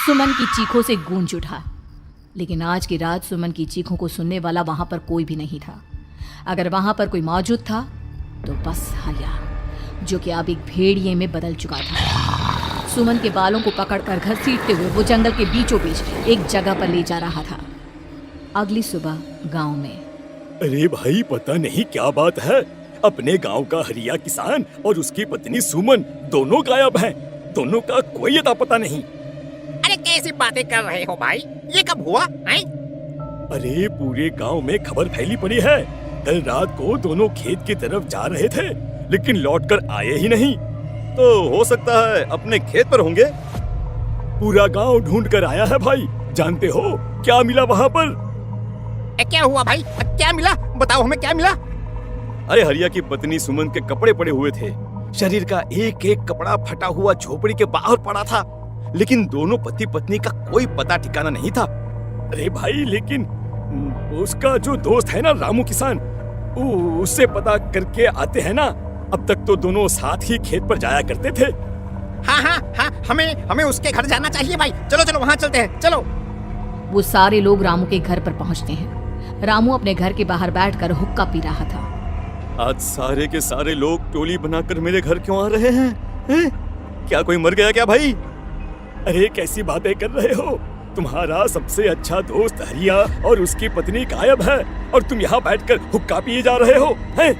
सुमन की चीखों से गूंज उठा। लेकिन आज की रात सुमन की चीखों को सुनने वाला वहां पर कोई भी नहीं था। अगर वहां पर कोई मौजूद था तो बस हया, जो कि अब एक भेड़िए में बदल चुका था। सुमन के बालों को पकड़कर घसीटते हुए वो जंगल के बीचों बीच एक जगह पर ले जा रहा था। अगली सुबह गांव में, अरे भाई, पता नहीं क्या बात है, अपने गांव का हरिया किसान और उसकी पत्नी सुमन दोनों गायब हैं। दोनों का कोई अता पता नहीं। अरे कैसी बातें कर रहे हो भाई, ये कब हुआ है? अरे पूरे गांव में खबर फैली पड़ी है। कल रात को दोनों खेत की तरफ जा रहे थे, लेकिन लौटकर आए ही नहीं। तो हो सकता है अपने खेत पर होंगे। पूरा गांव ढूंढ कर आया है भाई। जानते हो क्या मिला वहाँ पर? क्या हुआ भाई, क्या मिला? बताओ हमें क्या मिला? अरे हरिया की पत्नी सुमन के कपड़े पड़े हुए थे। शरीर का एक एक कपड़ा फटा हुआ झोपड़ी के बाहर पड़ा था, लेकिन दोनों पति पत्नी का कोई पता ठिकाना नहीं था। अरे भाई, लेकिन उसका जो दोस्त है ना रामू किसान, उससे पता करके आते हैं ना। अब तक तो दोनों साथ ही खेत पर जाया करते थे। हाँ, हमें उसके घर जाना चाहिए भाई। चलो वहाँ चलते हैं, चलो। वो सारे लोग रामू के घर पर पहुंचते हैं। रामू अपने घर के बाहर बैठकर हुक्का पी रहा था। आज सारे के सारे लोग टोली बनाकर मेरे घर क्यों आ रहे हैं? क्या कोई मर गया क्या भाई? अरे कैसी बातें कर रहे हो? तुम्हारा सबसे अच्छा दोस्त हरिया और उसकी पत्नी गायब है और तुम यहाँ बैठकर हुक्का पिए जा रहे हो हैं?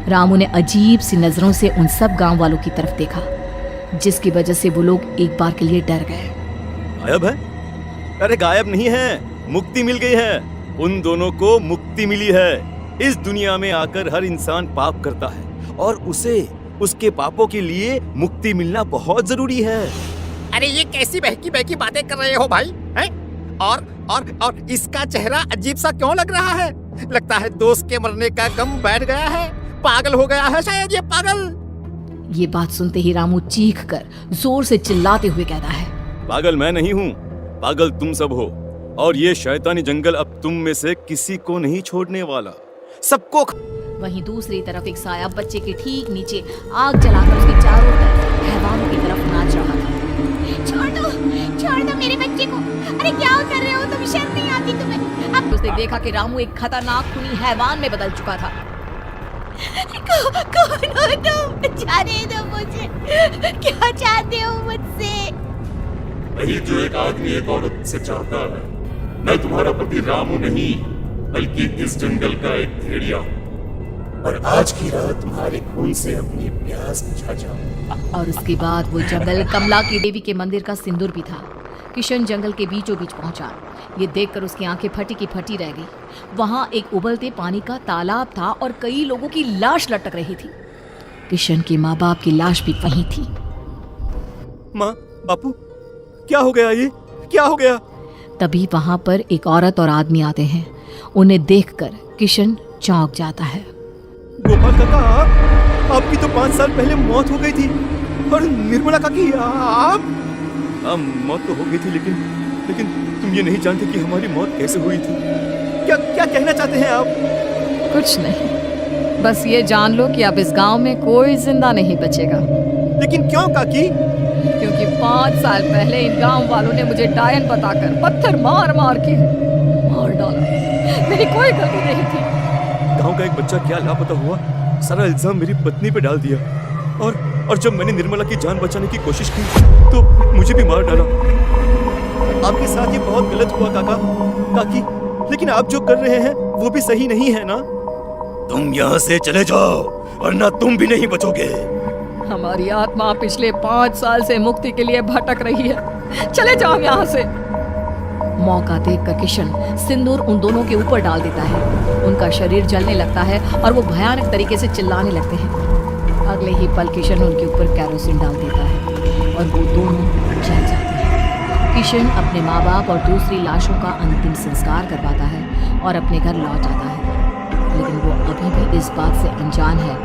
रामू ने अजीब सी नजरों से उन सब गांव वालों की तरफ देखा, जिसकी वजह से वो लोग एक बार के लिए डर गए। गायब है? अरे गायब नहीं है, मुक्ति मिल गई है। उन दोनों को मुक्ति मिली है। इस दुनिया में आकर हर इंसान पाप करता है और उसे उसके पापों के लिए मुक्ति मिलना बहुत जरूरी है। अरे ये कैसी बहकी बहकी बातें कर रहे हो भाई, हैं? और इसका चेहरा अजीब सा क्यों लग रहा है? लगता है दोस्त के मरने का गम बैठ गया है। पागल हो गया है शायद ये पागल। ये बात सुनते ही रामू चीख कर जोर से चिल्लाते हुए कहता है, पागल मैं नहीं हूँ, पागल तुम सब हो। और ये शैतानी जंगल अब तुम में से किसी को नहीं छोड़ने वाला, सबको। वहीं दूसरी तरफ एक साया बच्चे के ठीक नीचे आग जलाकर उसके चारों तरफ हैवानों की तरफ नाच रहा था। छोड़ दो मेरे बच्चे को। अरे क्या कर रहे हो तुम? शर्म नहीं आती तुम्हें? अब उसने देखा कि रामू एक खतरनाक खूनी हैवान में बदल चुका था। कौन हो तुम? जाने दो मुझे। क्या चाहते हो मुझसे? वही जो एक आदमी एक औरत से चाहता है। मैं तुम्हारा पति रामू नहीं, बल्कि इस जंगल का एक भेड़िया हूँ, और आज की रात तुम्हारे खून से अपनी प्यास बुझा जाऊं। और उसके बाद वो जंगल कमला की देवी के मंदिर का सिंदूर भी था। किशन जंगल के बीचों बीच पहुंचा। ये देखकर उसकी आंखें फटी की फटी रह गई। वहां एक उबलते पानी का तालाब था और कई लोगों की लाश लटक रही थी। किशन के माँ बाप की लाश भी वहीं थी। माँ, बापू, क्या हो गया? ये क्या हो गया? तभी वहां पर एक औरत और आदमी आते हैं। उन्हें देखकर किशन चौंक जाता है। गोपाल काका, आपकी तो 5 साल पहले मौत हो गई थी। और निर्मला काकी, आप? मौत तो हो गई थी, लेकिन तुम ये नहीं जानते कि हमारी मौत कैसे हुई थी। क्या कहना चाहते हैं आप? कुछ नहीं, बस ये जान लो कि अब इस गांव में कोई जिंदा नहीं बचेगा। लेकिन क्यों काकी? क्योंकि 5 साल पहले इन गांव वालों ने मुझे डायन बताकर पत्थर मार मार के मार डाला। मेरी कोई गलती नहीं थी। गांव का एक बच्चा क्या लापता हुआ, सारा इल्जाम मेरी पत्नी पे डाल दिया। और जब मैंने निर्मला की जान बचाने की कोशिश की तो मुझे भी मार डाला। आपके साथ ये बहुत गलत हुआ काकी, लेकिन आप जो कर रहे हैं वो भी सही नहीं है ना? तुम यहाँ से चले जाओ, वरना तुम भी नहीं बचोगे। हमारी आत्मा पिछले 5 साल से मुक्ति के लिए भटक रही है। चले जाओ यहाँ से। मौका देखकर किशन सिंदूर उन दोनों के ऊपर डाल देता है। उनका शरीर जलने लगता है और वो भयानक तरीके से चिल्लाने लगते हैं। अगले ही पल किशन उनके ऊपर कैरोसिन डाल देता है और वो दोनों जल जाते हैं। किशन अपने माँ बाप और दूसरी लाशों का अंतिम संस्कार करवाता है और अपने घर लौट जाता है। लेकिन वो अभी भी इस बात से अनजान है